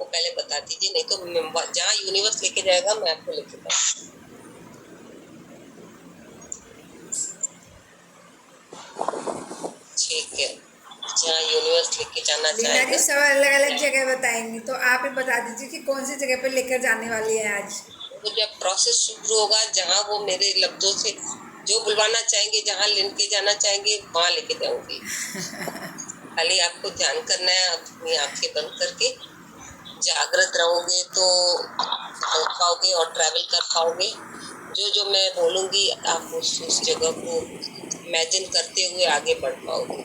वो पहले बता दीजिए, नहीं तो जहाँ यूनिवर्स लेके जाएगा मैं आपको लेके जाऊँ। ठीक है, जहाँ यूनिवर्स लेके जाना लीना जी चाहेगा। सब अलग अलग जगह बताएंगी, तो आप ही बता दीजिए कि कौन सी जगह पे लेकर जाने वाली है आज। वो जब प्रोसेस शुरू होगा, जहाँ वो मेरे लफ्जों से जो बुलवाना चाहेंगे, जहाँ लेके जाना चाहेंगे वहाँ लेके जाऊंगी। खाली आपको ध्यान करना है, अपनी आंखें बंद करके जागृत रहोगे तो समझ पाओगे और ट्रैवल कर पाओगे। जो जो मैं बोलूंगी आप उस जगह को इमेजिन करते हुए आगे बढ़ पाओगे।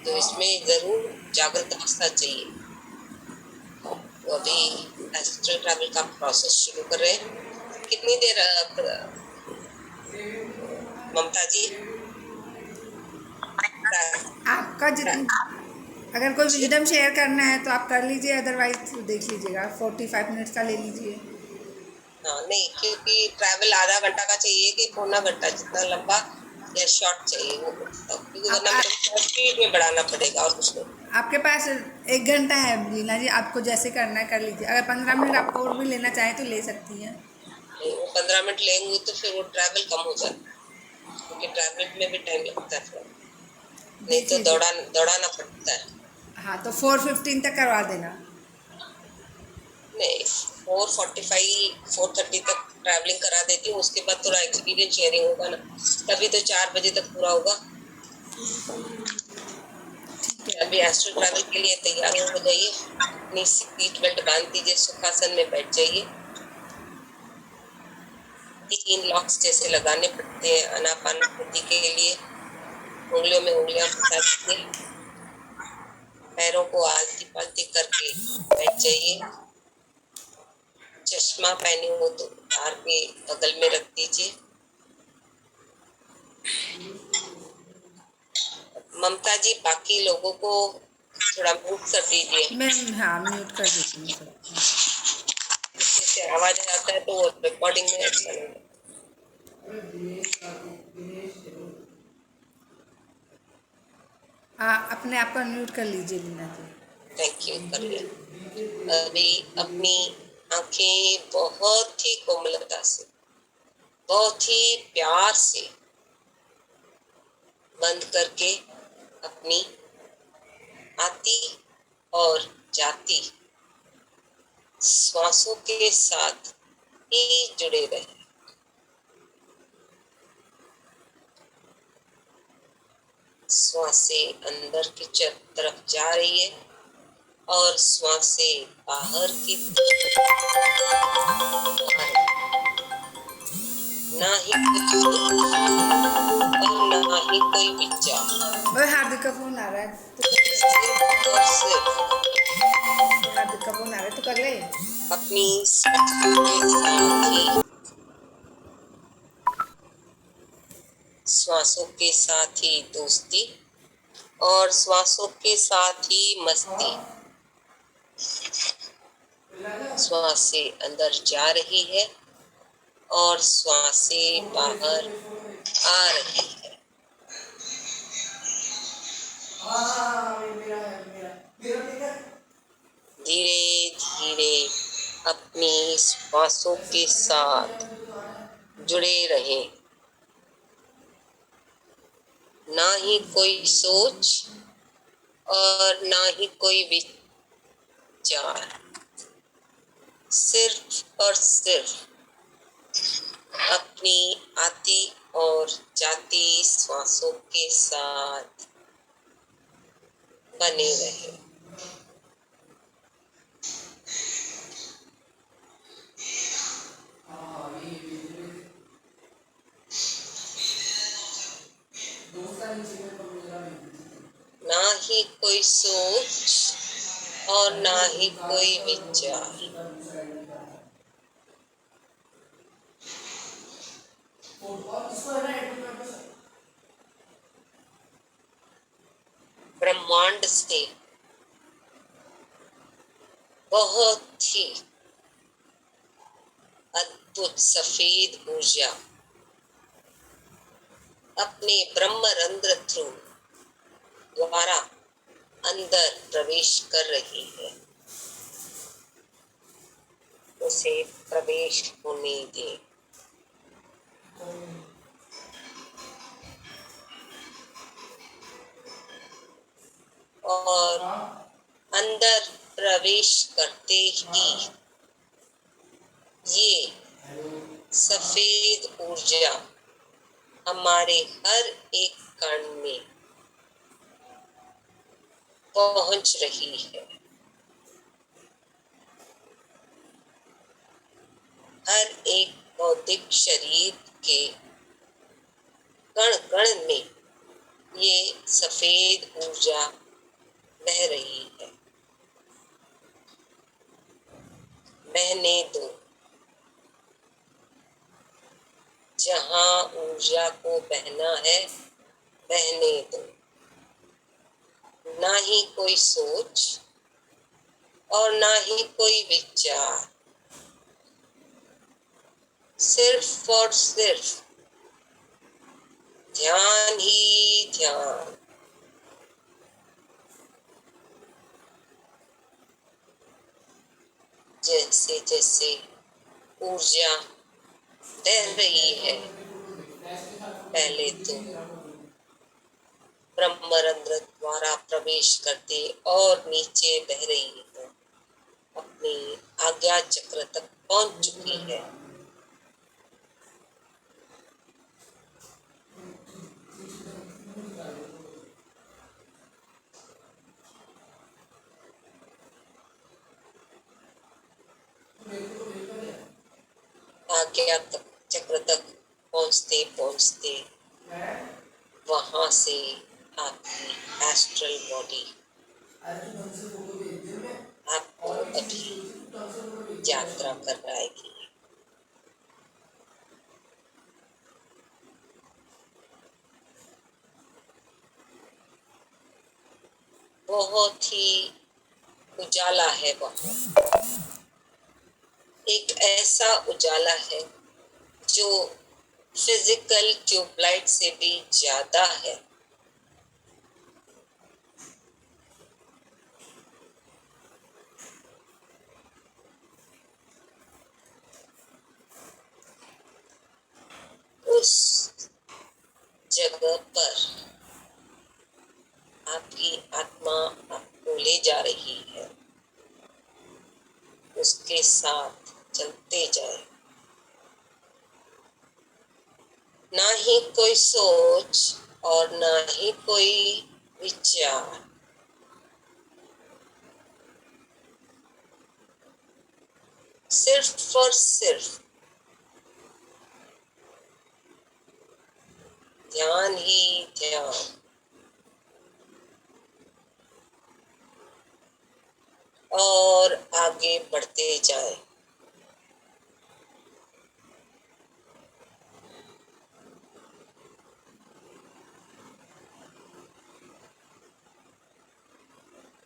तो इसमें जरूर जागृत अवस्था चाहिए। तो अभी एस्ट्रल ट्रैवल का प्रोसेस शुरू कर रहे हैं। कितनी देर ममता जी? आपका जितना, अगर कोई जी विजडम शेयर करना है तो आप कर लीजिए, अदरवाइज देख लीजिएगा 45 मिनट्स का ले लीजिए। हाँ, नहीं क्योंकि ट्रैवल आधा घंटा का चाहिए कि पौना घंटा, जितना लंबा या शॉर्ट चाहिए वो बताओ, क्योंकि आप, वरना मेरे को स्पीड में बढ़ाना पड़ेगा और कुछ नहीं। आपके पास 1 घंटा है लीना जी, आपको जैसे करना है कर लीजिए। अगर 15 मिनट आप और भी लेना चाहें तो ले सकती हैं। नहीं, वो 15 मिनट लेंगे तो फिर वो ट्रैवल कम हो जाता है, क्योंकि ट्रैवल में भी टाइम लगता है थोड़ा, नहीं देख तो लीजिए। दौड़ाना पड़ता है। हाँ तो 4:15 तक करवा देना। नहीं, 4:45 4:30 तक ट्रैवलिंग करा देती हूँ, उसके बाद थोड़ा एक्सपीरियंस शेयरिंग होगा ना, तभी तो 4 बजे तक पूरा होगा। अभी एस्ट्रल ट्रैवल के लिए तैयार हो जाइए, अपनी सीट बेल्ट बांध दीजिए, सुखासन में बैठ जाइए। 3 लॉक्स जैसे लगाने पड़ते हैं आनापानसति के लिए। उंगलियों में उंगलियां फंसा दीजिए, पैरों को आलती पालती करके बैठ जाइए। चश्मा पहने हो तो उतार के बगल में रख दीजिए। ममता जी, बाकी लोगों को थोड़ा म्यूट कर दीजिए, मैं, हाँ म्यूट कर देती हूँ सबको। इससे आवाज आता है तो वो रिकॉर्डिंग में अच्छा नहीं लगता। अपने आप को अनम्यूट कर लीजिए लीना जी। थैंक यू, कर लिया। अभी अपनी आंखें बहुत ही कोमलता से, बहुत ही प्यार से बंद करके अपनी आती और जाती श्वासों के साथ ही जुड़े रहे। श्वासें अंदर की तरफ जा रही है और श्वासें बाहर की तरफ आ रही है। ना ही कुछ और ना ही कोई विचार, और हार्दिक का फोन आ रहा है तो सिर्फ और सिर्फ हार्दिक का फोन आ रहा है तो कर ले। अपनी श्वासों के साथ ही दोस्ती और श्वासों के साथ ही मस्ती। श्वासें अंदर जा रही है और श्वासें बाहर आ रही है। धीरे धीरे अपनी श्वासों के साथ जुड़े रहें। ना ही कोई सोच और ना ही कोई विचार, सिर्फ और सिर्फ अपनी आती और जाती श्वासों के साथ बने रहे। ना ही कोई सोच और ना ही कोई विचार, ब्रह्मांड से बहुत ही अद्भुत सफेद ऊर्जा अपने ब्रह्मरंध्र थ्रू द्वारा अंदर प्रवेश कर रही है। से प्रवेश होने दें। और अंदर प्रवेश करते ही ये सफेद ऊर्जा हमारे हर एक कण में पहुंच रही है। हर एक भौतिक शरीर के कण कण में ये सफेद ऊर्जा बह रही है। बहने दो। जहाँ ऊर्जा को बहना है बहने दो। ना ही कोई सोच और ना ही कोई विचार, सिर्फ और सिर्फ ध्यान ही ध्यान। जैसे जैसे ऊर्जा बह रही है, पहले तो ब्रह्मरंध्र द्वारा प्रवेश करते और नीचे बह रही है, अपनी आज्ञा चक्र तक पहुंच चुकी है। आज्ञा चक्र तक पहुंचते पहुंचते वहां से आपकी एस्ट्रल बॉडी आपको अभी यात्रा कराएगी। बहुत ही उजाला है वहाँ। एक ऐसा उजाला है जो फिजिकल ट्यूबलाइट से भी ज्यादा है। उस जगह पर आपकी आत्मा आपको ले जा रही है, उसके साथ चलते जाए। ना ही कोई सोच और ना ही कोई विचार, सिर्फ और सिर्फ ध्यान ही ध्यान। और आगे बढ़ते जाएं।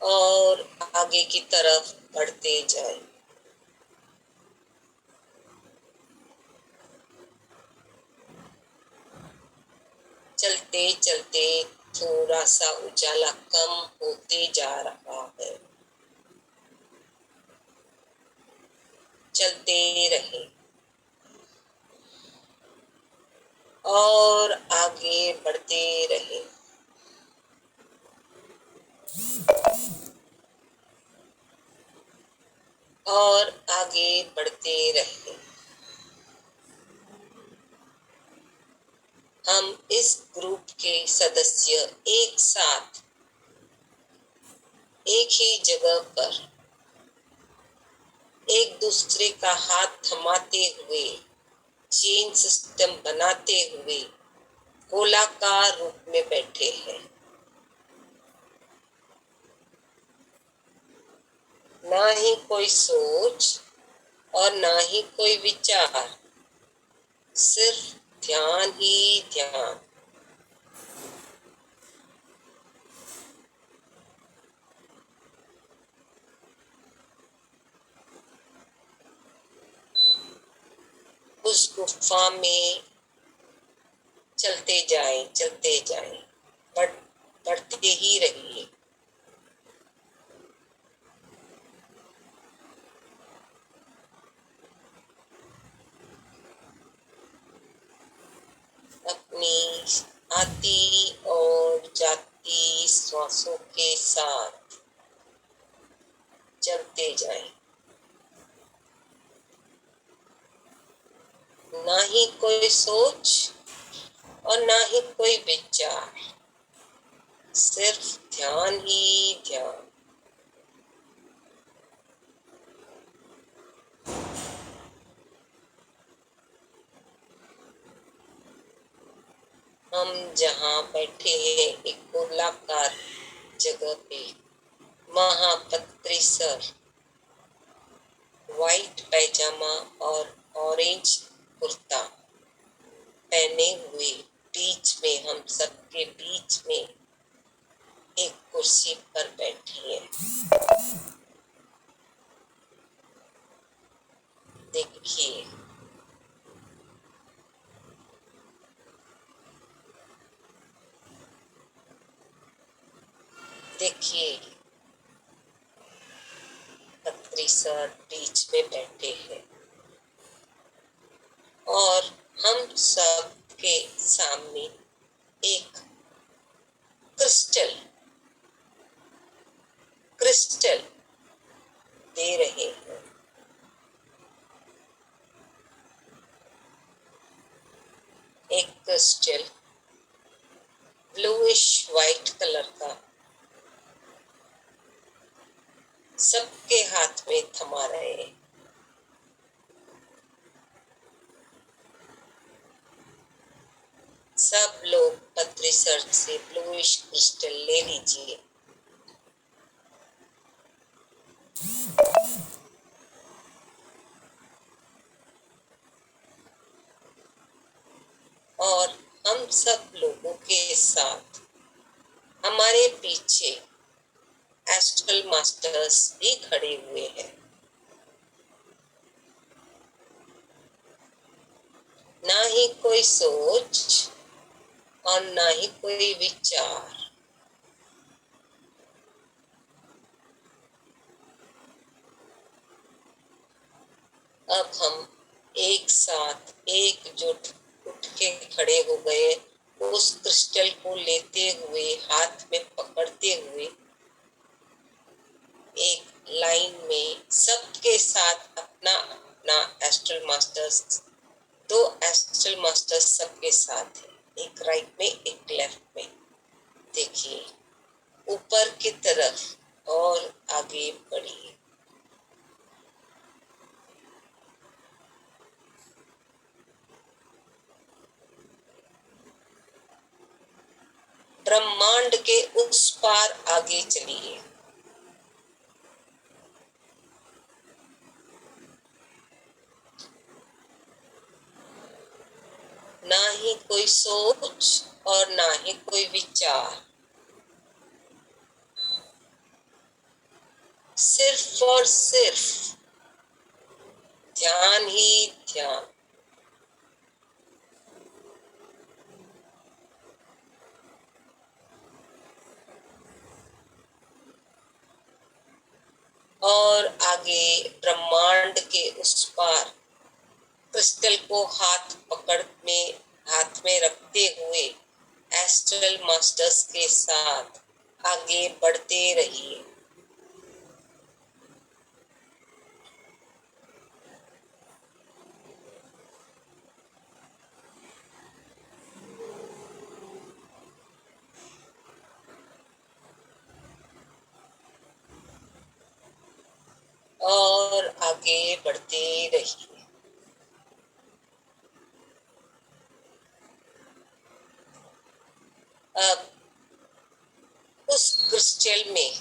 और आगे की तरफ बढ़ते जाएं। चलते चलते थोड़ा सा उजाला कम होते जा रहा है। चलते रहे और आगे बढ़ते रहे। और आगे बढ़ते रहे। हम इस ग्रुप के सदस्य एक साथ एक ही जगह पर एक दूसरे का हाथ थमाते हुए, चेन सिस्टम बनाते हुए गोलाकार रूप में बैठे हैं। ना ही कोई सोच और ना ही कोई विचार, सिर्फ ध्यान ही ध्यान। उस गुफा में चलते जाएं, बढ़ते ही रहिए। सांसों के साथ चलते जाएं। ना ही कोई सोच और ना ही कोई विचार, सिर्फ ध्यान ही ध्यान। हम जहाँ बैठे हैं एक गोलाकार जगह पे, महापत्री सर व्हाइट पैजामा और ऑरेंज कुर्ता पहने हुए, बीच में हम सबके बीच में एक कुर्सी पर बैठी है। देखिए, देखिए पत्री सर बीच में बैठे हैं और हम सब के सामने एक क्रिस्टल क्रिस्टल दे रहे हैं। एक क्रिस्टल ब्लूइश व्हाइट कलर का सबके हाथ में थमा रहे हैं। सब लोग पत्री सर से ब्लूइश क्रिस्टल ले लीजिए। और हम सब लोगों के साथ हमारे पीछे एस्ट्रल मास्टर्स भी खड़े हुए हैं। ना ही कोई सोच और ना ही कोई विचार, अब हम एक साथ एकजुट उठ के खड़े हो गए। उस क्रिस्टल को लेते हुए, हाथ में पकड़ते हुए, एक लाइन में सबके साथ अपना अपना एस्ट्रल मास्टर्स, दो एस्ट्रल मास्टर्स सबके साथ है, एक राइट में एक लेफ्ट में। देखिए ऊपर की तरफ और आगे बढ़िए। ब्रह्मांड के उस पार आगे चलिए। ना ही कोई सोच और ना ही कोई विचार, सिर्फ और सिर्फ ध्यान ही ध्यान। और आगे ब्रह्मांड के उस पार क्रिस्टल को हाथ में रखते हुए एस्ट्रल मास्टर्स के साथ आगे बढ़ते रहिए। और आगे बढ़ते रहिए। अब उस क्रिस्टल में,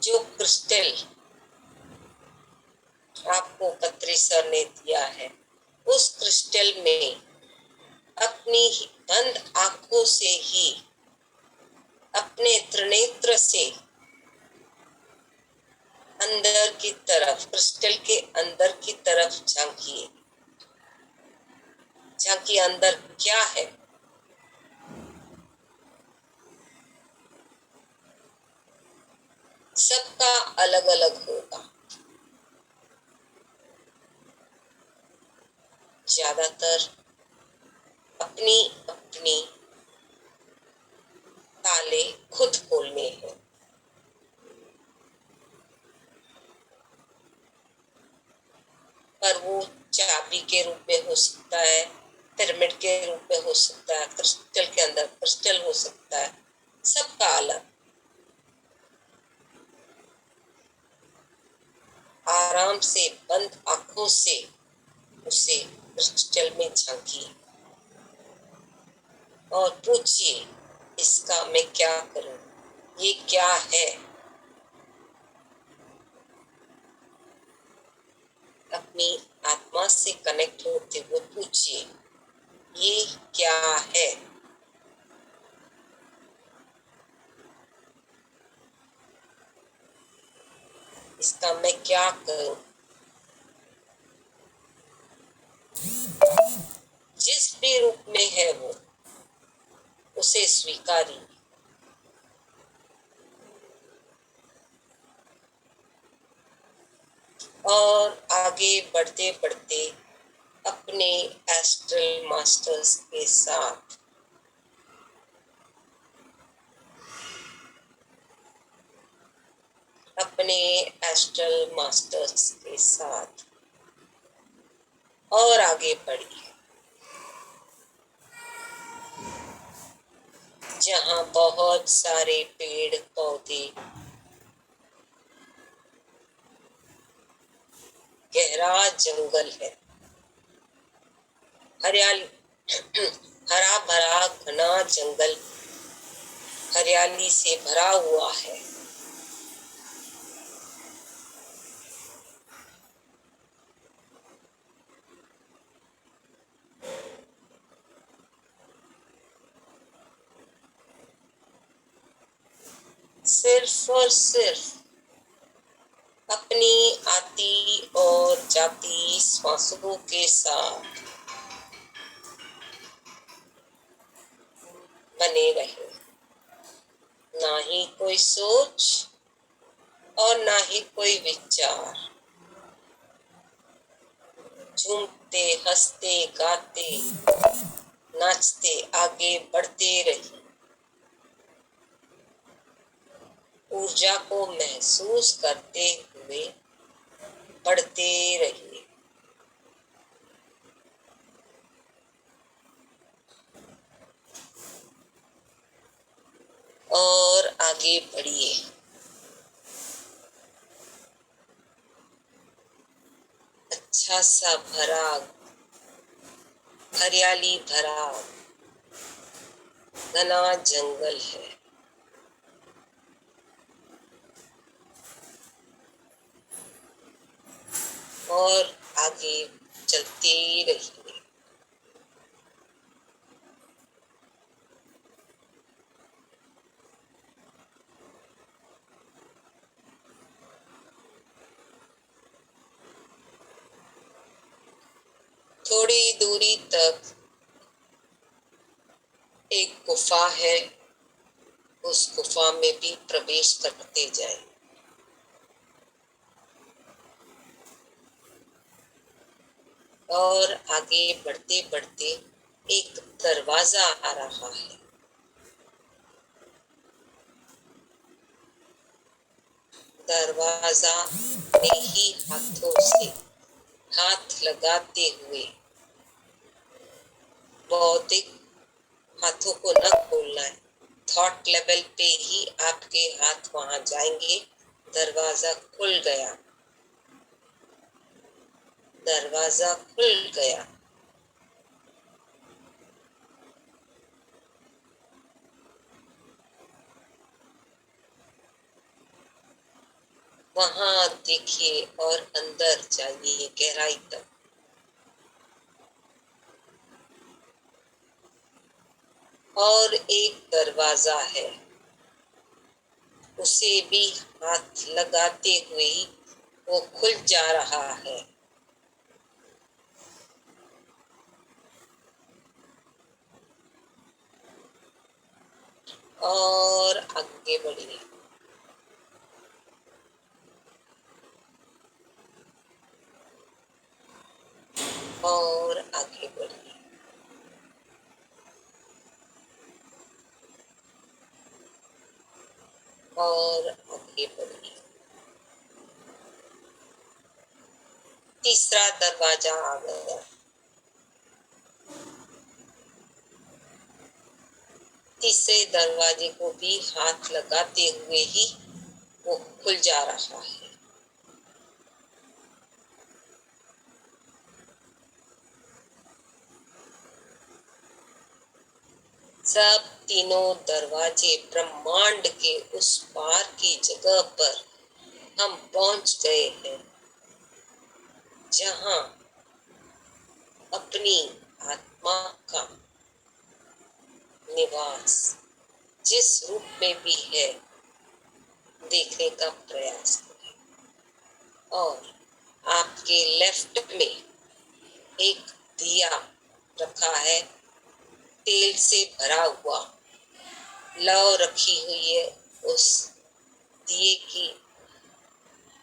जो क्रिस्टल आपको पत्री सर ने दिया है, उस क्रिस्टल में अपनी बंद आंखों से ही, अपने त्रिनेत्र से अंदर की तरफ, क्रिस्टल के अंदर की तरफ झांकिए। झांकिए अंदर क्या है। सबका अलग अलग होगा। ज्यादातर अपनी अपनी ताले खुद खोलने हैं। पर वो चाबी के रूप में हो सकता है, पिरामिड के रूप में हो सकता है, क्रिस्टल के अंदर क्रिस्टल हो सकता है, सबका अलग। आराम से बंद आंखों से उसे क्रिस्टल में झांकिए और पूछिए, इसका मैं क्या करूं, ये क्या है। अपनी आत्मा से कनेक्ट होते हुए पूछिए, ये क्या है। इसका मैं क्या करूं। जिस भी रूप में है वो, उसे स्वीकारिए। और आगे बढ़ते बढ़ते अपने एस्ट्रल मास्टर्स के साथ अपने एस्ट्रल मास्टर्स के साथ और आगे बढ़िए। जहाँ बहुत सारे पेड़ पौधे, गहरा जंगल है, हरियाली हरा भरा घना जंगल हरियाली से भरा हुआ है। सिर्फ और सिर्फ अपनी आती और जाती श्वासों के साथ बने रहे। ना ही कोई सोच और ना ही कोई विचार। झूमते, हंसते, गाते, नाचते आगे बढ़ते रहिए। ऊर्जा को महसूस करते हुए बढ़ते रहिए। और आगे बढ़िए। अच्छा सा भरा, हरियाली भरा घना जंगल है। और आगे चलते रहिए। थोड़ी दूरी तक एक गुफा है, उस गुफा में भी प्रवेश करते जाएं। और आगे बढ़ते बढ़ते एक दरवाजा आ रहा है। दरवाजा में ही हाथों से हाथ लगाते हुए, भौतिक हाथों को न खोलना है, थॉट लेवल पे ही आपके हाथ वहां जाएंगे। दरवाजा खुल गया, दरवाजा खुल गया। वहां देखिए और अंदर जाइए गहराई तक। और एक दरवाजा है, उसे भी हाथ लगाते हुए ही वो खुल जा रहा है। और आगे बढ़िए। और आगे बढ़िए। और आगे बढ़िए। तीसरा दरवाजा आ गया। तीसरे दरवाजे को भी हाथ लगाते हुए ही वो खुल जा रहा है। सब तीनों दरवाजे ब्रह्मांड के उस पार की जगह पर हम पहुंच गए हैं, जहां अपनी आत्मा का निवास जिस रूप में भी है देखने का प्रयास करें। और आपके लेफ्ट में एक दिया रखा है, तेल से भरा हुआ, लौ रखी हुई है। उस दिए की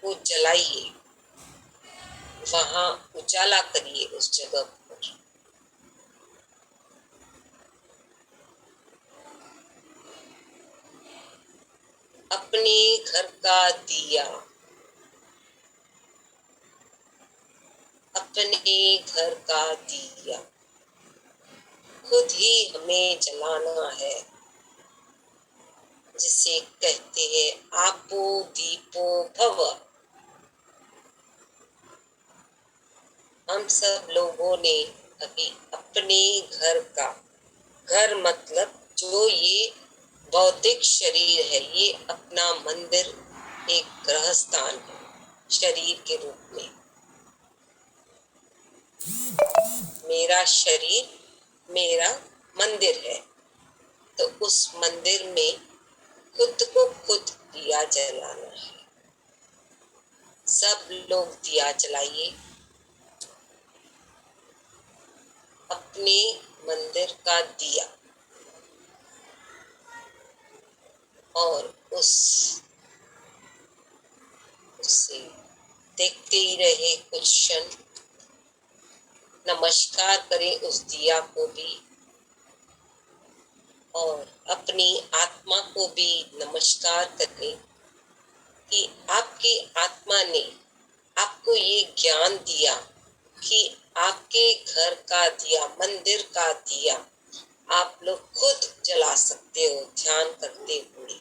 को जलाइए, वहां उजाला करिए उस जगह पर। अपने घर का दिया, अपने घर का दिया खुद ही हमें जलाना है, जिसे कहते हैं आपो दीपो भव। हम सब लोगों ने अभी अपने घर का, घर मतलब जो ये भौतिक शरीर है, ये अपना मंदिर, एक ग्रह स्थान है शरीर के रूप में। मेरा शरीर मेरा मंदिर है, तो उस मंदिर में खुद को खुद दिया जलाना है। सब लोग दिया जलाइए, अपने मंदिर का दिया, और उससे देखते ही रहे कुछ क्षण। नमस्कार करें उस दिया को भी, और अपनी आत्मा को भी नमस्कार करें कि आपकी आत्मा ने आपको ये ज्ञान दिया कि आपके घर का दिया, मंदिर का दिया आप लोग खुद जला सकते हो ध्यान करते हुए।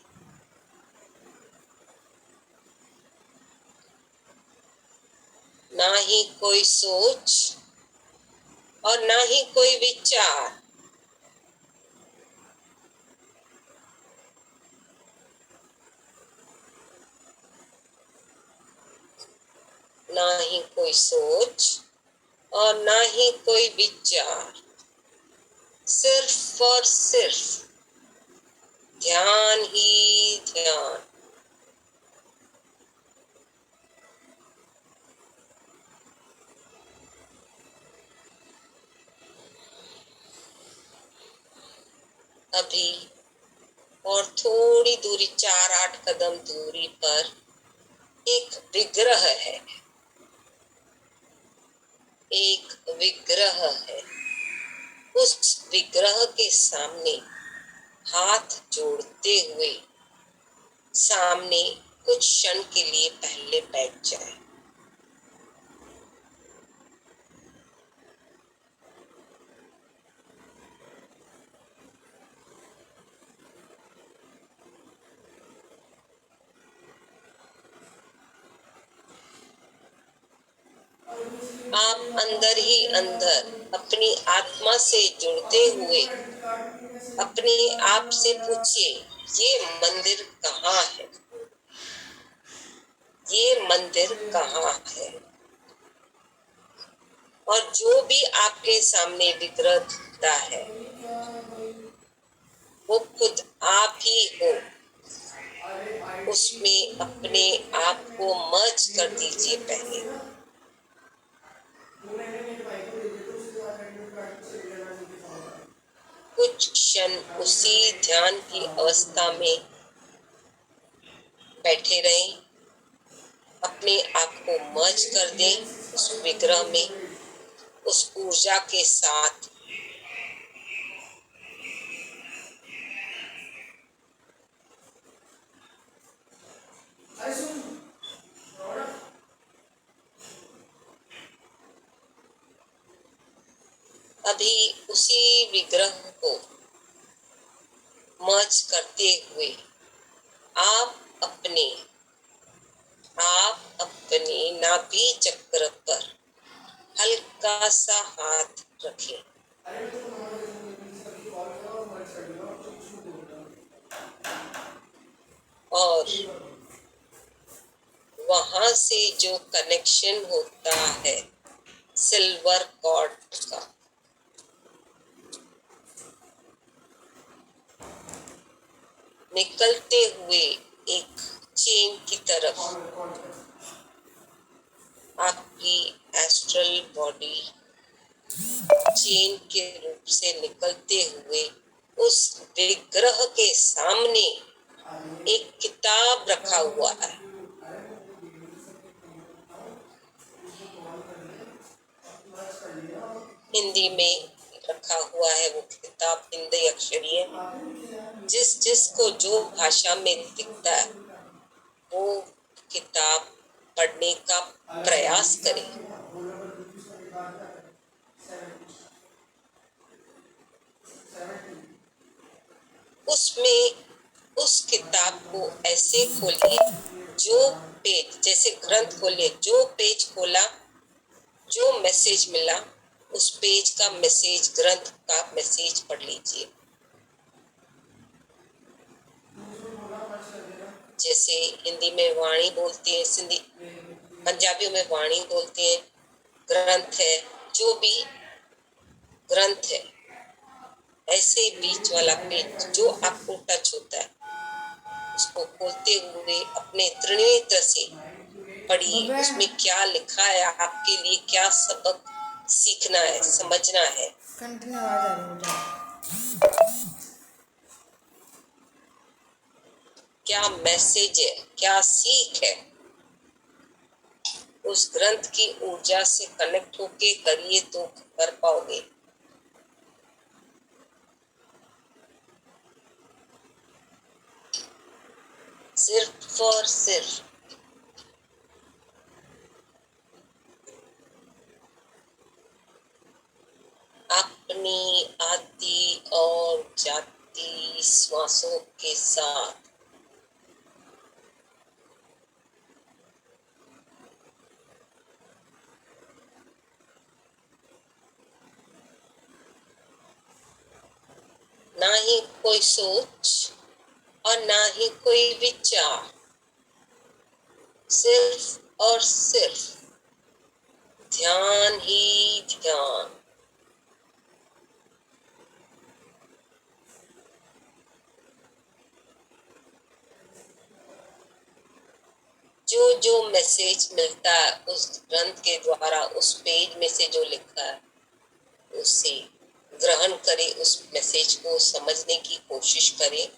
ना ही कोई सोच और ना ही कोई विचार, ना ही कोई सोच और ना ही कोई विचार, सिर्फ और सिर्फ ध्यान ही ध्यान। अभी और थोड़ी दूरी, 4-8 कदम दूरी पर एक विग्रह है, एक विग्रह है। उस विग्रह के सामने हाथ जोड़ते हुए सामने कुछ क्षण के लिए पहले बैठ जाए। आप अंदर ही अंदर अपनी आत्मा से जुड़ते हुए अपने आप से पूछिए, ये मंदिर कहाँ है? ये मंदिर कहाँ है? और जो भी आपके सामने विग्रह दिखता है वो खुद आप ही हो। उसमें अपने आप को मर्ज कर दीजिए पहले। कुछ क्षण उसी ध्यान की अवस्था में बैठे रहें, अपने आप को मर्ज कर दें उस विग्रह में, उस ऊर्जा के साथ। अभी उसी विग्रह को मर्ज करते हुए आप अपने नाभि चक्र पर हल्का सा हाथ रखें और वहां से जो कनेक्शन होता है सिल्वर कॉर्ड का, निकलते हुए एक चेन की तरफ आपकी एस्ट्रल बॉडी चेन के रूप से निकलते हुए उस विग्रह के सामने एक किताब रखा हुआ है। हिंदी में रखा हुआ है वो किताब, हिंदी अक्षरी है। जिसको जो भाषा में दिखता है वो किताब पढ़ने का प्रयास करें। उसमें उस किताब को ऐसे खोलिए, जो पेज जैसे ग्रंथ खोलिए, जो पेज खोला जो मैसेज मिला उस पेज का मैसेज, ग्रंथ का मैसेज पढ़ लीजिए। जैसे हिंदी में वाणी बोलती है, सिंधी पंजाबियों में वाणी बोलती है, ग्रंथ है, जो भी ग्रंथ है, ऐसे बीच वाला पेज जो आपको टच होता है उसको खोलते हुए अपने त्रिनेत्र से पढ़िए। उसमें क्या लिखा है, आपके लिए क्या सबक सीखना है, समझना है। कंटिन्यू आवाज आ रही है। क्या मैसेज है, क्या सीख है, उस ग्रंथ की ऊर्जा से कनेक्ट होके करिए तो कर पाओगे। सिर्फ और सिर्फ अपनी आती और जाती श्वासों के साथ ना ही कोई सोच और ना ही कोई विचार, सिर्फ और सिर्फ ध्यान ही ध्यान। जो मैसेज मिलता है उस ग्रंथ के द्वारा, उस पेज में से जो लिखा है उसे ग्रहण करें, उस मैसेज को समझने की कोशिश करें।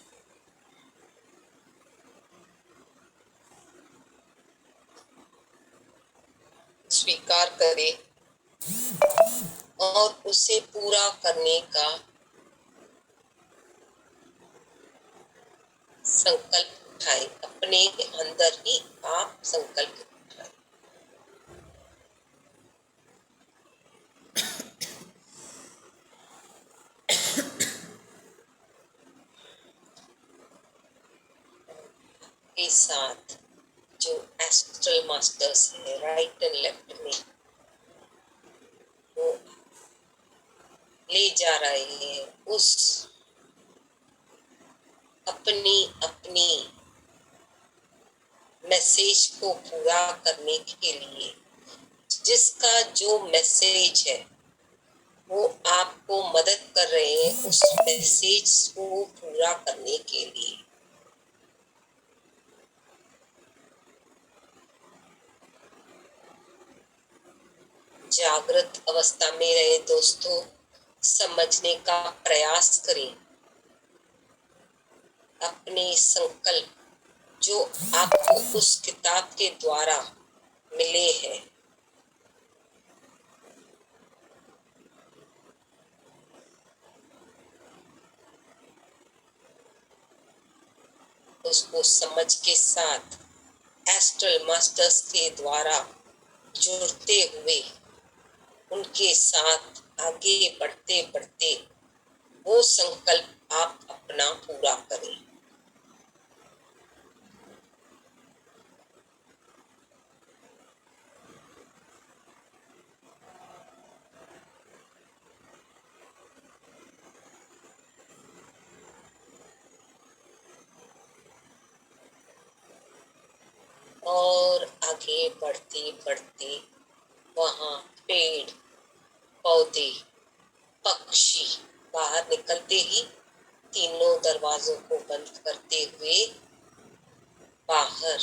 स्वीकार करें और उसे पूरा करने का संकल्प उठाएं। अपने अंदर ही आप संकल्प उठाएं। के साथ जो एस्ट्रल मास्टर्स है राइट एंड लेफ्ट में, वो ले जा रहे हैं उस अपनी अपनी मैसेज को पूरा करने के लिए। जिसका जो मैसेज है वो आपको मदद कर रहे हैं उस मैसेज को पूरा करने के लिए। जागृत अवस्था में रहे दोस्तों, समझने का प्रयास करें। अपने संकल्प जो आपको उस किताब के द्वारा मिले हैं उसको समझ के साथ एस्ट्रल मास्टर्स के द्वारा जुड़ते हुए उनके साथ आगे बढ़ते बढ़ते वो संकल्प आप अपना पूरा करें। और आगे बढ़ते बढ़ते वहाँ पेड़ पौधे पक्षी बाहर निकलते ही तीनों दरवाजों को बंद करते हुए बाहर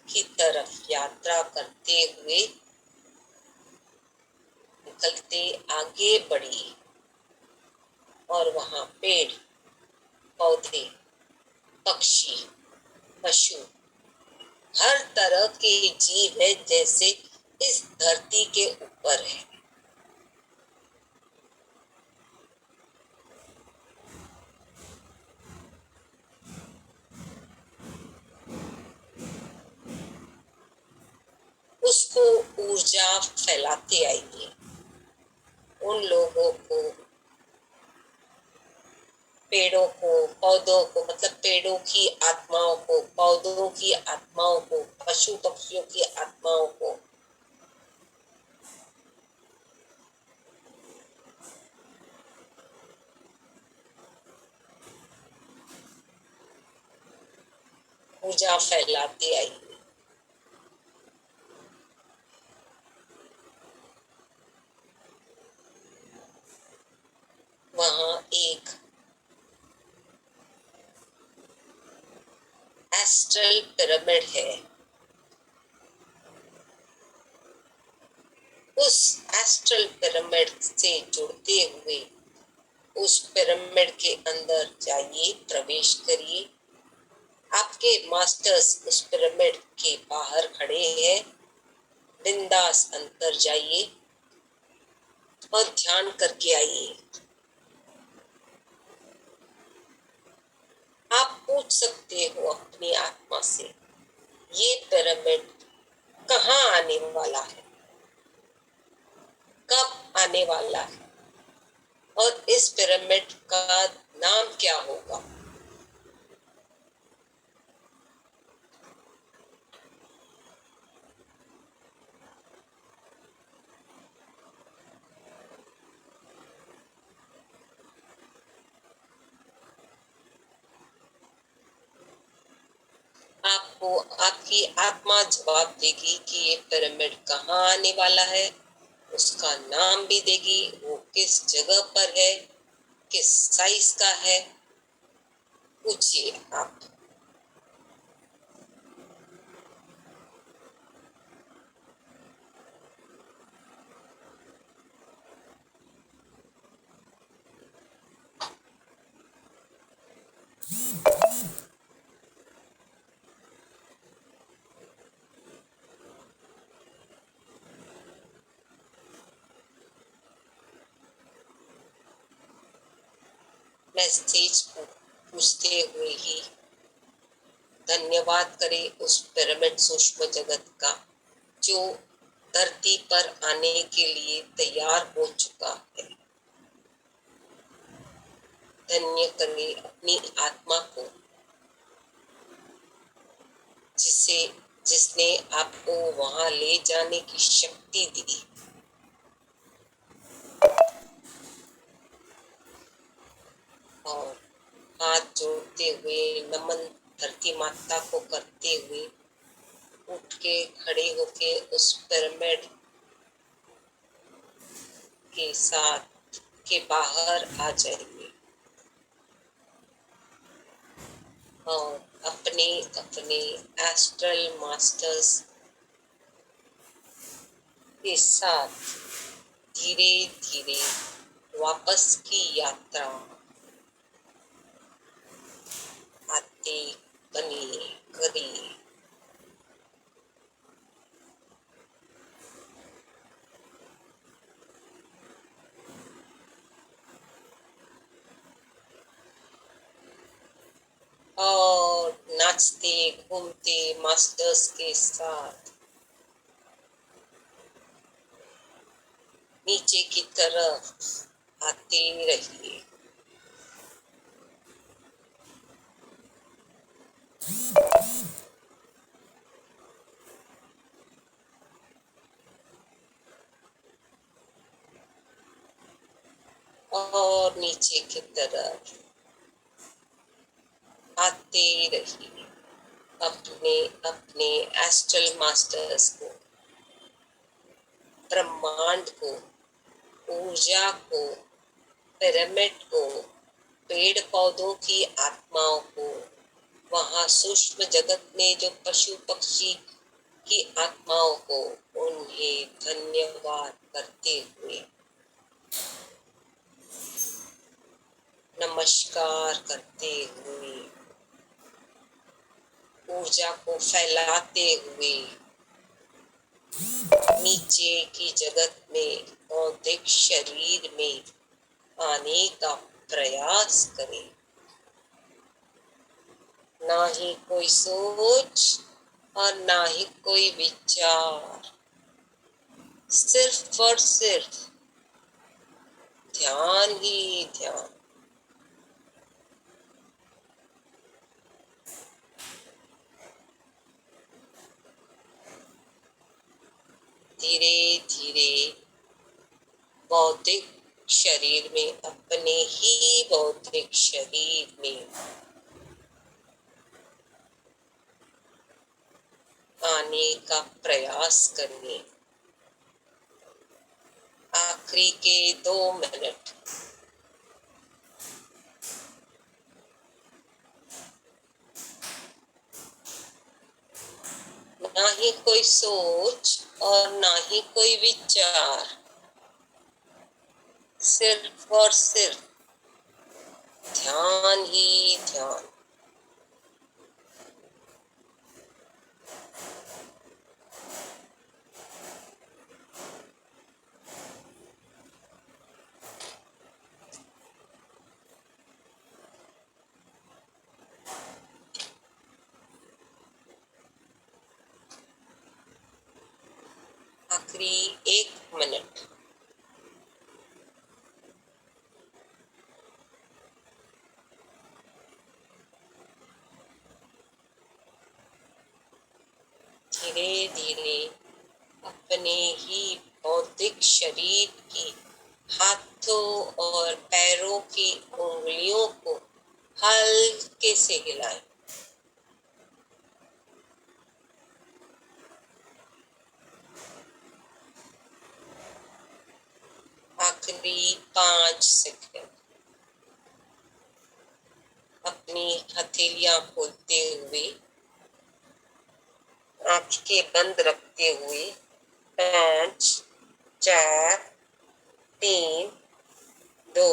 की तरफ यात्रा करते हुए निकलते आगे बढ़ी और वहाँ पेड़ पौधे पक्षी पशु हर तरह के जीव है जैसे इस धरती के ऊपर है। उसको ऊर्जा फैलाते आइए। उन लोगों को पेड़ों को पौधों को मतलब पेड़ों की आत्माओं को पौधों की आत्माओं को पशु पक्षियों की आत्माओं को ऊर्जा फैलाते आइए। वहाँ एक एस्ट्रल पिरामिड है। उस एस्ट्रल पिरामिड से जुड़ते हुए उस पिरामिड के अंदर जाइए, प्रवेश करिए। आपके मास्टर्स उस पिरामिड के बाहर खड़े हैं। बिंदास अंदर जाइए और ध्यान करके आइए। आप पूछ सकते हो अपनी आत्मा से, ये पिरामिड कहाँ आने वाला है, कब आने वाला है और इस पिरामिड का नाम क्या होगा। आपको आपकी आत्मा जवाब देगी कि ये पिरामिड कहाँ आने वाला है, उसका नाम भी देगी, वो किस जगह पर है, किस साइज का है। पूछिए आप। मैसेज पूछते हुए ही धन्यवाद करें उस पिरामिड सूक्ष्म जगत का जो धरती पर आने के लिए तैयार हो चुका है। धन्य करें अपनी आत्मा को जिसने आपको वहां ले जाने की शक्ति दी। और हाथ जोड़ते हुए नमन धरती माता को करते हुए उठ के खड़े होके उस पिरामिड के साथ के बाहर आ जाएंगे और अपने अपने एस्ट्रल मास्टर्स के साथ धीरे धीरे वापस की यात्रा आते बनिए करिए। और नाचते घूमते मास्टर्स के साथ नीचे की तरफ आते रहिए। और नीचे की तरफ आते रहिए। अपने अपने एस्ट्रल मास्टर्स को, ब्रह्मांड को, ऊर्जा को, पिरामिड को, पेड़ पौधों की आत्माओं को, वहाँ सूक्ष्म जगत में जो पशु पक्षी की आत्माओं को, उन्हें धन्यवाद करते हुए, नमस्कार करते हुए, ऊर्जा को फैलाते हुए नीचे की जगत में भौतिक शरीर में आने का प्रयास करें। ना ही कोई सोच और ना ही कोई विचार, सिर्फ और सिर्फ ध्यान ही ध्यान। धीरे धीरे भौतिक शरीर में, अपने ही भौतिक शरीर में आने का प्रयास करिए। आखिरी के 2 मिनट ना ही कोई सोच और ना ही कोई विचार, सिर्फ और सिर्फ ध्यान ही ध्यान। आखिरी 1 मिनट। धीरे धीरे अपने ही भौतिक शरीर की हाथों और पैरों की उंगलियों को हल्के से हिलाएं। आखिरी 5 सेकंड। अपनी हथेलियां खोलते हुए, आंखें बंद रखते हुए 5 4 3 2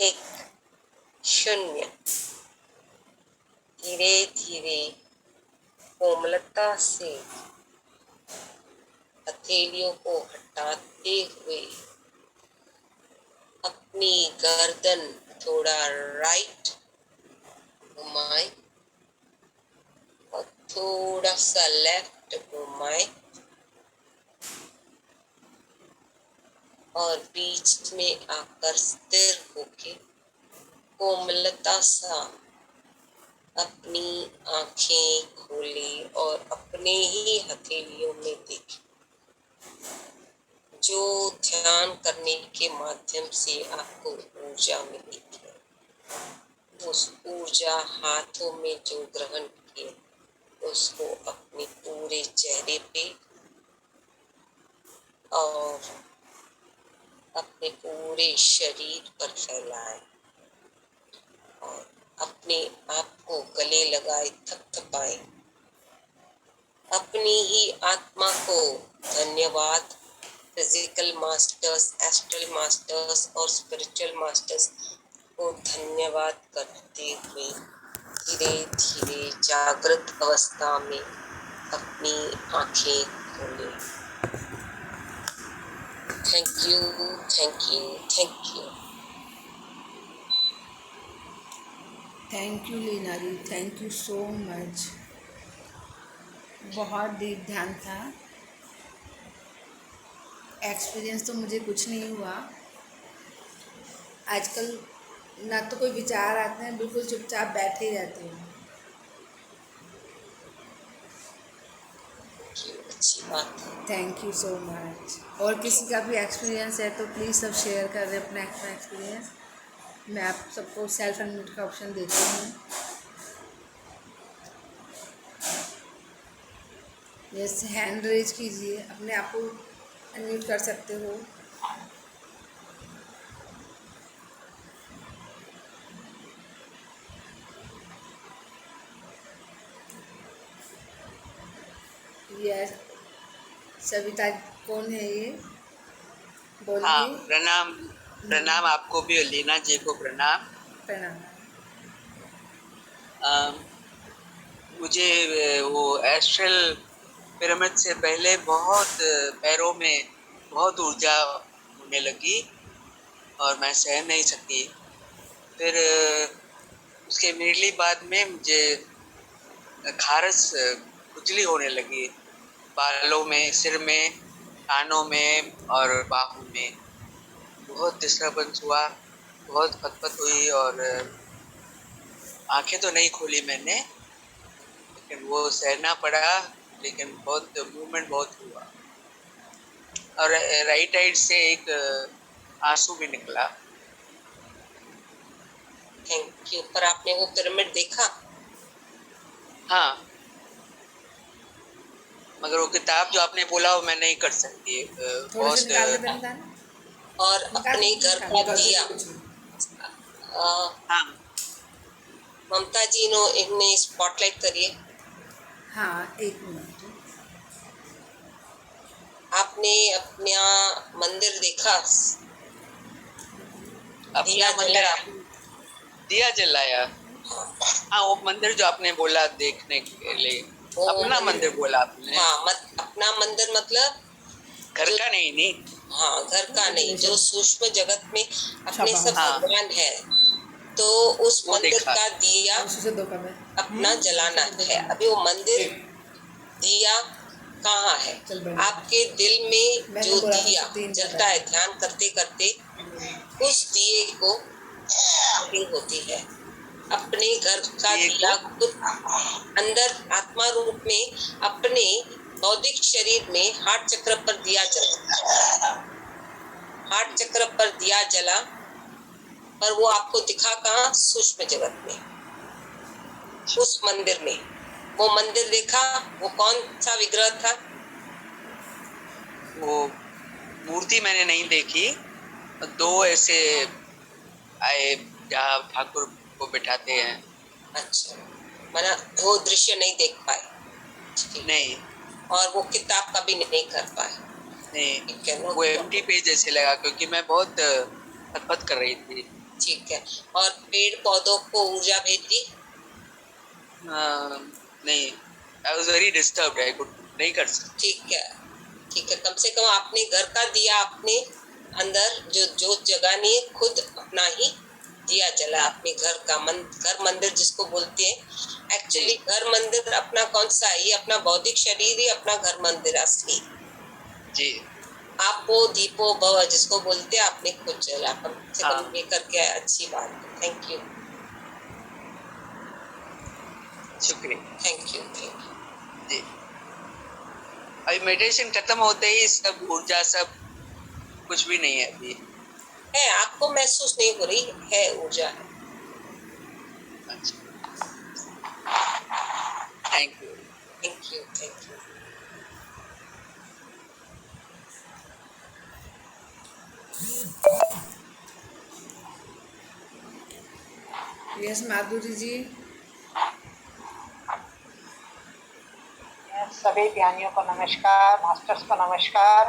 1 0। धीरे धीरे कोमलता से हथेलियों को हटाते हुए अपनी गर्दन थोड़ा राइट घुमाएं और थोड़ा सा लेफ्ट घुमाएं और बीच में आकर स्थिर होके कोमलता सा अपनी आंखें खोले और अपने ही हथेलियों में देखें। जो ध्यान करने के माध्यम से आपको ऊर्जा मिली है, उस ऊर्जा हाथों में जो ग्रहण किए, उसको अपने पूरे चेहरे पे और अपने पूरे शरीर पर फैलाएं और अपने आप को गले लगाए थपथपाएं। अपनी ही आत्मा को धन्यवाद, फिजिकल मास्टर्स, एस्ट्रल मास्टर्स और स्पिरिचुअल मास्टर्स को धन्यवाद करते हुए धीरे धीरे जागृत अवस्था में अपनी आंखें खोलें। Thank you, thank you, thank you. Thank you Leena ji, thank you so much. बहुत डीप ध्यान था। एक्सपीरियंस तो मुझे कुछ नहीं हुआ आजकल, ना तो कोई विचार आते हैं, बिल्कुल चुपचाप बैठे ही रहती हूँ। अच्छी बात है। Thank you so much. और किसी का भी एक्सपीरियंस है तो प्लीज़ सब शेयर कर दें अपना एक्सपीरियंस। मैं आप सबको सेल्फ अनम्यूट का ऑप्शन देती हूँ। जैसे हैंड रेज कीजिए, अपने आप को अनम्यूट कर सकते हो। यस, सविता कौन है ये, हाँ, बोलिए। प्रणाम। प्रणाम आपको भी और लीना जी को प्रणाम। प्रणाम। अ, मुझे वो एस्ट्रल पिरामिड से पहले बहुत पैरों में बहुत ऊर्जा होने लगी और मैं सह नहीं सकी। फिर उसके इमीडिएटली बाद में मुझे खारस खुजली होने लगी, बालों में, सिर में, कानों में और बाहों में। बहुत डिस्टर्बेंस हुआ, बहुत खतपत हुई और आंखें तो नहीं खोली मैंने, लेकिन वो सहना पड़ा। लेकिन बहुत मूवमेंट बहुत हुआ और राइट साइड से एक आंसू भी निकला। Thank you. पर आपने वो पिरामिड देखा? हाँ, मगर वो किताब जो आपने बोला वो मैं नहीं कर सकती। थोड़े से बहुत निकाल के देना, और अपने घर का दिया, हाँ ममता जी नो इन्हें स्पॉटलाइट करिए। हाँ, एक मिनट। आपने अपना मंदिर देखा? अपना दिया मंदिर जलाया? दिया जलाया। हाँ, वो मंदिर जो आपने बोला देखने के लिए, वो अपना मंदिर बोला आपने। हाँ, अपना मंदिर मतलब घर का नहीं, नहीं। हाँ, घर का नहीं, जो सूक्ष्म जगत में अपने सब हाँ, भगवान है, तो उस वो मंदिर देखा। का दिया अपना जलाना है। अभी वो मंदिर दिया कहाँ है? आपके दिल में जो दिया जलता है, ध्यान करते करते उस दिए को होती है। अपने घर का दिया खुद अंदर आत्मा रूप में अपने बौद्धिक शरीर में हार्ट चक्र पर दिया जला, हार्ट चक्र पर दिया जला, पर वो आपको दिखा कहाँ? सूक्ष्म जगत में, उस मंदिर में। वो मंदिर देखा? वो कौन सा विग्रह था? वो मूर्ति मैंने नहीं देखी, दो ऐसे आए जहाँ ठाकुर को बिठाते हैं। अच्छा, मना वो दृश्य नहीं देख पाए? नहीं। और वो किताब का भी नहीं कर पाए? नहीं, वो एम्प्टी पेज जैसे लगा, क्योंकि मैं बहुत खतपत कर रही थी। ठीक है। और पेड़ पौधों को ऊर्जा भेजी? नहीं, I was very disturbed, I could नहीं कर सकती। ठीक है, ठीक है। कम से कम आपने घर का दिया, अपने अंदर जो जोत जगानी है, खुद अपना ही दिया जला। अपने घर का घर मंदिर जिसको बोलते हैं, एक्चुअली घर मंदिर अपना कौन सा है? ये अपना बौद्धिक शरीर ही अपना घर मंदिर असली जी। आपो दीपो भव जिसको बोलते हैं, आपने खुद जला। कम से कम ये करके आए, अच्छी बात है। थैंक यू, शुक्रिया। Thank you, thank you. जी, अभी मेडिटेशन खत्म होते ही सब ऊर्जा, सब कुछ भी नहीं है अभी। है, आपको महसूस नहीं हो रही है? ऊर्जा है। अच्छा, thank you, thank you, thank you. Yes Madhuri ji. सभी ध्यानियों को नमस्कार, मास्टर्स को नमस्कार।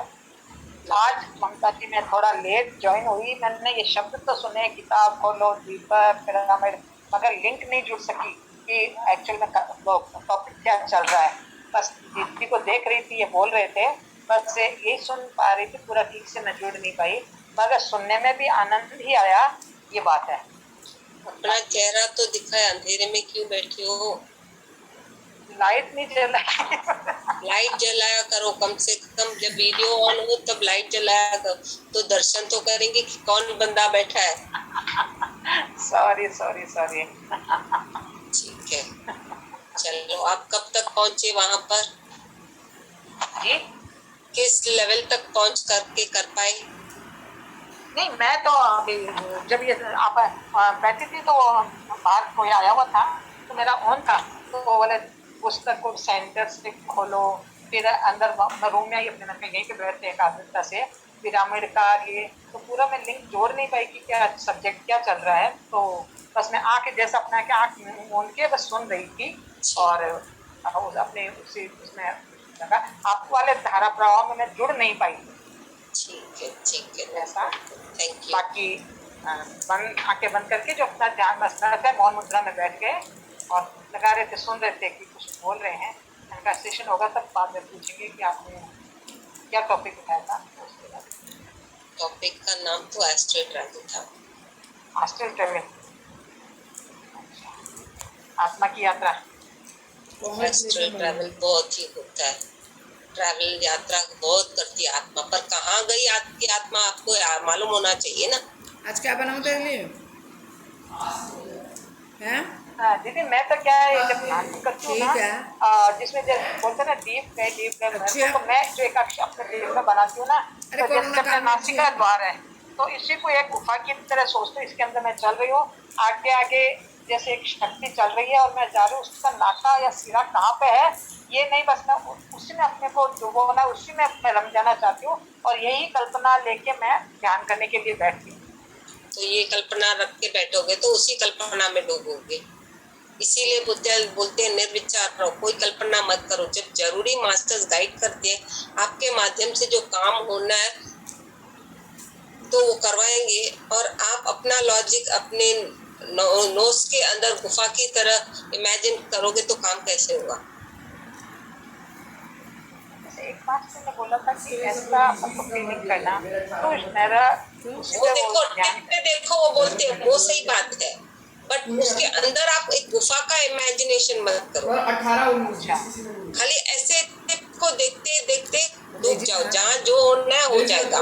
आज ममता जी मैं थोड़ा लेट ज्वाइन हुई। मैंने ये शब्द तो सुने, किताब खोलो, दीपक, पिरामिड, मगर लिंक नहीं जुड़ सकी कि एक्चुअल में टॉपिक क्या चल रहा है। बस दीदी को देख रही थी, ये बोल रहे थे, बस यही सुन पा रही थी, पूरा ठीक से मैं जुड़ नहीं पाई, मगर सुनने में भी आनंद ही आया, ये बात है। अपना चेहरा तो दिखाए, अंधेरे में क्यों बैठी हो? लाइट नहीं जल लाइट जलाया करो कम से कम, जब वीडियो ऑन हो तब लाइट जलाया करो, तो दर्शन तो करेंगे कि कौन बंदा बैठा है। Sorry sorry sorry. ठीक है, चलो आप कब तक पहुंचे वहां पर? जी किस लेवल तक पहुंच करके कर पाए? नहीं, मैं तो अभी जब ये आप बैठी थी तो बाहर कोई आया हुआ था तो मेरा ऑन था, तो वो बोले पुस्तक को सेंटर से खोलो, फिर अंदर रूम में आई अपने घर में यहीं पे बैठते एक आदता से पिरामिड का ये, तो पूरा मैं लिंक जोड़ नहीं पाई कि क्या सब्जेक्ट क्या चल रहा है। तो बस मैं आँख जैसा अपना के आँख मूंद के बस सुन रही थी और अपने उसी उसमें लगा आपको वाले धारा प्रवाह में मैं जुड़ नहीं पाई। ठीक है, ऐसा थैंक यू। बाकी बंद आंखें बंद करके जो अपना ध्यान बस रखा है, मौन मुद्रा में बैठ गए और लगा रहे थे, सुन रहे थे कि कुछ बोल रहे हैं। उनका सेशन होगा तब बाद में पूछेंगे कि आपने क्या टॉपिक उठाया था। उसके बाद टॉपिक का नाम तो एस्ट्रल ट्रैवल था। एस्ट्रल ट्रैवल, आत्मा की यात्रा। एस्ट्रल ट्रैवल बहुत ही होता है, ट्रैवल यात्रा बहुत करती है आत्मा, पर कहाँ गई आपकी आत्मा आपको मालूम होना चाहिए ना। आज क्या बनाऊँ तेरे लिए? हैं? दीदी मैं तो क्या है जब ध्यान करती हूँ ठीक है। ना, जिसमें जब बोलते हैं ना डीप है अच्छा। तो मैं जो एक अक्ष अपने दिल में बनाती हूँ ना, अरे तो कोरोना जैसे अपना काल में नासिका द्वार है तो इसी को एक गुफा की तरह सोचते हूँ, इसके अंदर मैं चल रही हूँ, आगे आगे जैसे एक शक्ति चल रही है और मैं जा रही हूँ, उसका नाका या सिरा कहाँ पे है ये नहीं, बस मैं उसी में अपने को डुबोना, उसी में मैं रम जाना चाहती हूँ और यही कल्पना लेके मैं ध्यान करने के लिए बैठती हूँ। तो ये कल्पना रख के बैठोगे तो उसी कल्पना में डूबोगे, इसीलिए बुद्ध बोलते हैं निर्विचार रहो, कोई कल्पना मत करो। जब जरूरी मास्टर्स गाइड करते हैं आपके माध्यम से जो काम होना है तो वो करवाएंगे, और आप अपना लॉजिक अपने नोस के अंदर गुफा की तरह इमेजिन करोगे तो काम कैसे होगा? एक बात मैंने बोला था कि ऐसा फीलिंग करना तो मेरा वो देखो वो बोलते हैं वो सही बात है, बट उसके अंदर आप एक गुफा का इमेजिनेशन मत करो। 18-19 खाली ऐसे को देखते देखते डूब जाओ, जहाँ जो होना है हो जाएगा।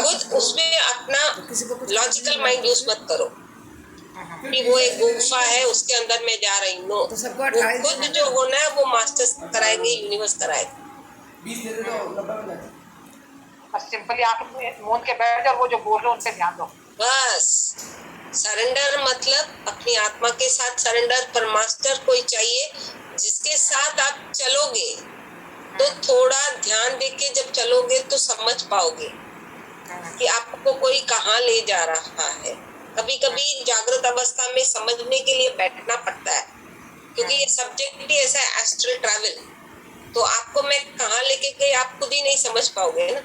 खुद उसमें अपना लॉजिकल माइंड यूज मत करो कि वो एक गुफा है उसके अंदर मैं जा रही हूँ। नो, वो खुद जो होना है वो मास्टर्स कराएंगे, यूनिवर्स कराएगा। बस सिंपली आंख मूंद के बैठ जाओ, वो जो बोल रहे हो उन पे ध्यान दो। बस सरेंडर, मतलब अपनी आत्मा के साथ सरेंडर, पर मास्टर कोई चाहिए जिसके साथ आप चलोगे तो थोड़ा ध्यान देके जब चलोगे तो समझ पाओगे कि आपको कोई कहाँ ले जा रहा है। कभी कभी जागृत अवस्था में समझने के लिए बैठना पड़ता है, क्योंकि ये सब्जेक्ट ही ऐसा है एस्ट्रल ट्रैवल, तो आपको मैं कहाँ लेके गई आप खुद ही नहीं समझ पाओगे ना,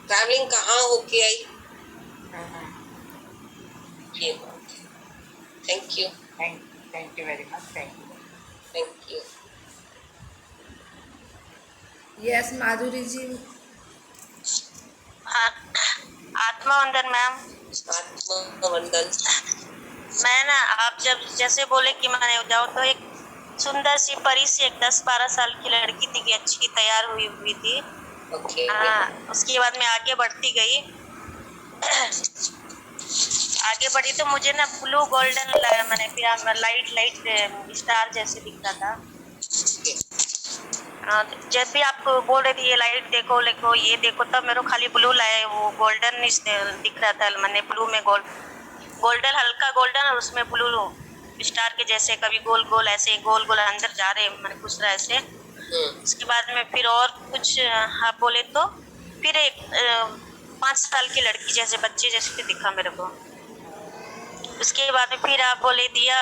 ट्रैवलिंग कहाँ होके आई। ये बात है। Thank you, thank you very much, thank you. Yes Madhuri ji. आत्मा वंदन मैम। आत्मा वंदन। मैं ना आप जब जैसे बोले कि मैंने जाओ तो एक सुंदर सी परी सी एक 10-12 साल की लड़की थी कि अच्छी तैयार हुई थी। ओके। उसके बाद मैं आगे बढ़ती गई आगे बढ़ी तो मुझे ना ब्लू गोल्डन मैंने फिर लाइट स्टार जैसे दिखता था। जब भी आपको बोल रही थी ये लाइट देखो देखो ये देखो, तब मेरे को खाली ब्लू लाए वो गोल्डन दिख रहा था, मैंने ब्लू में गोल्डन हल्का गोल्डन और उसमें ब्लू स्टार के जैसे कभी गोल गोल ऐसे गोल गोल अंदर जा रहे मैंने कुछ रहा ऐसे। उसके बाद में फिर और कुछ आप बोले तो फिर एक 5 साल की लड़की जैसे बच्चे जैसे दिखा मेरे को। उसके बाद में फिर आप बोले दिया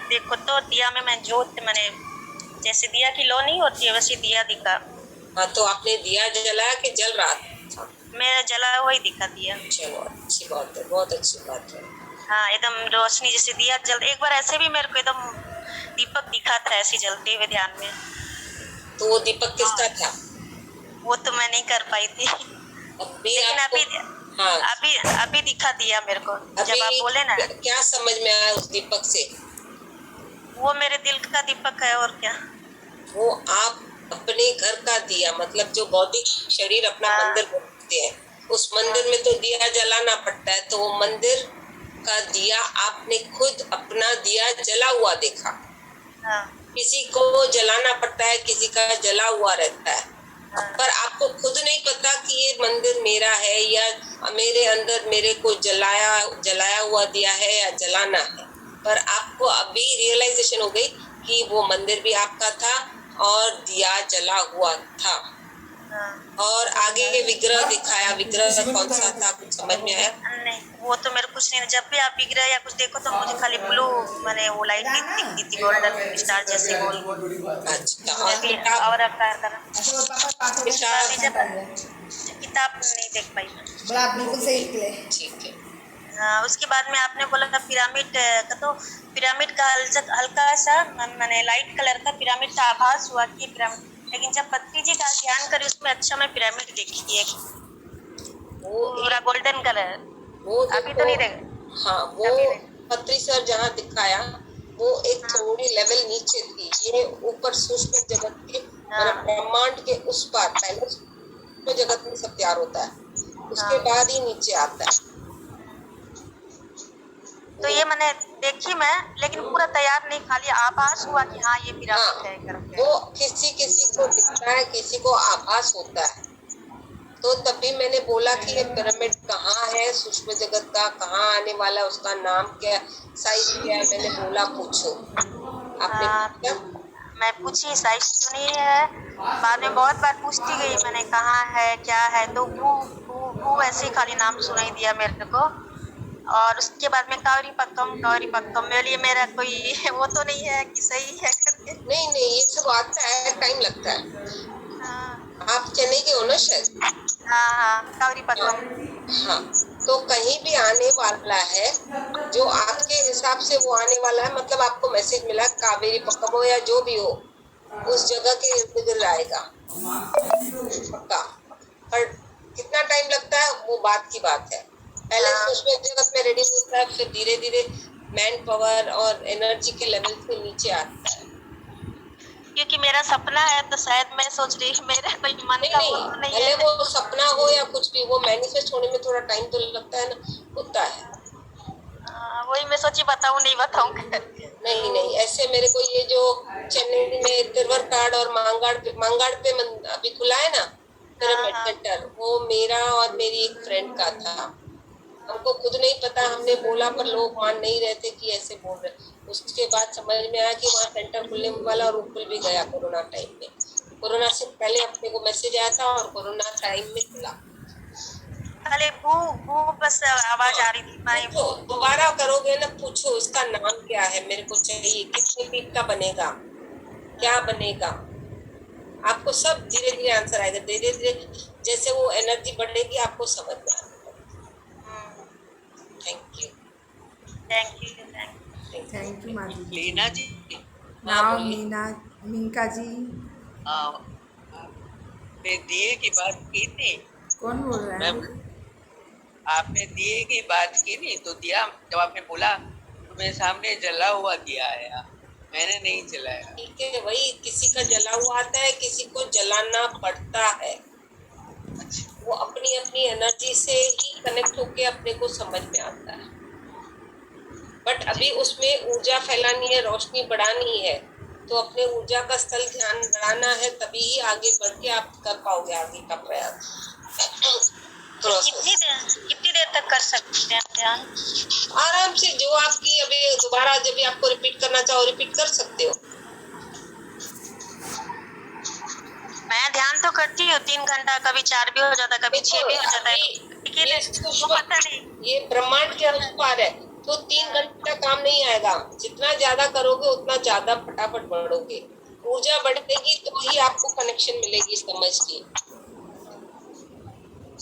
देखो, तो दिया में मैं जोत मैंने जैसे दिया की लो नहीं होती है वैसे दिया दिखा। हाँ, तो आपने दिया जलाया कि जल रहा था? मेरा जला हुआ ही दिखा दिया। चलो अच्छी बात है, बहुत अच्छी बात है। हाँ, एकदम रोशनी जैसे दिया जल। एक बार ऐसे भी मेरे को एकदम दीपक दिखा था ऐसे जलते हुए ध्यान में। तो वो दीपक किसका था? वो तो मैं नहीं कर पाई थी अभी लेकिन आपको, अभी हाँ अभी अभी दिखा दिया मेरे को जब आप बोले ना। क्या समझ में आया उस दीपक से? वो मेरे दिल का दीपक है, और क्या। वो आप अपने घर का दिया, मतलब जो भौतिक शरीर अपना हाँ। मंदिर बोलते हैं, उस मंदिर में तो दिया जलाना पड़ता है, तो वो मंदिर का दिया आपने खुद अपना दिया जला हुआ देखा। हाँ। किसी को जलाना पड़ता है, किसी का जला हुआ रहता है, हाँ। पर आपको खुद नहीं पता कि ये मंदिर मेरा है या मेरे अंदर मेरे को जलाया हुआ दिया है या जलाना है। पर आपको अभी रियलाइजेशन हो गई कि वो मंदिर भी आपका था और दिया जला हुआ था। हाँ। और आगे विग्रह दिखाया, विग्रह कौन सा था कुछ समझ में आया? नहीं, वो तो मेरे कुछ नहीं। जब भी आप विग्रह या कुछ देखो तो मुझे खाली ब्लू मैंने वो लाइट दिखती थी, गोल्डन स्टार जैसे गोल गोल। अच्छा, और आकार का किताब किताब नहीं देख पाई मैं। बड़ा बिल्कुल सही निकले। ठीक है। हाँ, उसके बाद में आपने बोला था पिरामिड का, तो पिरामिड का हल्का सा मैंने लाइट कलर का पिरामिड का आभास हुआ कि पिरामिड, लेकिन जब पत्नी जी का ध्यान करी उसमें अच्छा मैं पिरामिड देखी है, वो पूरा गोल्डन कलर। वो अभी तो नहीं देख। हाँ, वो अभी नहीं। पत्री सर जहाँ दिखाया वो एक थोड़ी लेवल नीचे थी, ये ऊपर सूक्ष्म जगत के मतलब ब्रह्मांड के उस पार, पहले सूक्ष्म जगत में सब तैयार होता है, उसके बाद ही नीचे आता है। तो ये मैंने देखी मैं, लेकिन पूरा तैयार नहीं, खाली आभास हुआ कि हाँ ये पिरामिड है करके। वो किसी किसी को दिखता है, किसी को आभास होता है। तो तभी मैंने बोला कि ये पिरामिड कहाँ है, सूक्ष्म जगत का कहाँ आने वाला है, उसका नाम क्या, साइज क्या है, मैंने बोला पूछो। आपने पूछा? मैं पूछी, साइज तो नहीं है, बाद में बहुत बार पूछती गई मैंने कहाँ है क्या है, तो वो ऐसे ही खाली नाम सुनाई दिया मेरे को। और उसके बाद में कावरी पक्कम मेरे लिए मेरा कोई वो तो नहीं है कि सही है करके। नहीं, ये सब आता है, टाइम लगता है। हाँ। आप चेन्नई के हो ना शायद? हाँ, कावरी पक्कम। हाँ, तो कहीं भी आने वाला है जो आपके हिसाब से वो आने वाला है, मतलब आपको मैसेज मिला कावेरी पक्कम हो या जो भी हो, उस जगह के इर्द गिर्द आएगा पक्का। पर कितना टाइम लगता है वो बात की बात है। पहले सूक्ष्म जगत में रेडी होता है, फिर धीरे धीरे मैन पावर और एनर्जी के लेवल से नीचे आता है। क्योंकि मेरा सपना है तो शायद मैं सोच रही हूँ मेरा कोई मन का वो तो नहीं है। वो सपना हो या कुछ भी, वो मैनिफेस्ट होने में थोड़ा टाइम तो लगता है ना, होता है। वही मैं सोची बताऊँ नहीं बताऊँ। नहीं, ऐसे मेरे को ये जो चेन्नई में तिरुवरकाड़ और मांगाड़ पे अभी खुला है ना पिरामिड सेंटर, वो मेरा और मेरी एक फ्रेंड का था। हमको खुद नहीं पता, हमने बोला पर लोग मान नहीं रहे थे कि ऐसे बोल रहे। उसके बाद समझ में आया कि वहाँ सेंटर खुलने वाला, और वो खुल भी गया कोरोना टाइम में। कोरोना से पहले अपने को मैसेज आया था और कोरोना टाइम में खुला। अरे वो बस आवाज आ रही थी। तो दोबारा करोगे ना, पूछो इसका नाम क्या है, मेरे को चाहिए, कितने फीट का बनेगा, क्या बनेगा, आपको सब धीरे धीरे आंसर आएगा। धीरे धीरे जैसे वो एनर्जी बढ़ेगी आपको समझ में आएगा। थैंक यू माजी। लीना जी, नाम मीनका जी। आपने दिए की बात की थी। कौन बोल रहा है? आपने दिए की बात की नहीं, तो दिया जब आपने बोला तो मेरे सामने जला हुआ दिया है, मैंने नहीं जलाया। ठीक है, वही किसी का जला हुआ आता है, किसी को जलाना पड़ता है। वो अपनी अपनी एनर्जी से ही कनेक्ट होके अपने को समझ में आता है। बट अभी उसमें ऊर्जा फैलानी है, रोशनी बढ़ानी है, तो अपने ऊर्जा का स्थल ध्यान बढ़ाना है, तभी ही आगे बढ़ के आप कर पाओगे आगे का प्रयास। कितनी देर तक कर सकते हैं ध्यान? आराम से, जो आपकी अभी दोबारा जब भी आपको रिपीट करना चाहो रिपीट कर सकते हो। मैं ध्यान तो करती हूँ 3 घंटा, कभी 4 भी हो जाता है, कभी 6 भी हो जाता है, लेकिन पता नहीं ये ब्रह्मांड के उस पार है, तो 3 घंटा काम नहीं आएगा। जितना ज्यादा करोगे उतना ज्यादा फटाफट बढ़ोगे, ऊर्जा बढ़ेगी तो ही आपको कनेक्शन मिलेगी समझ की।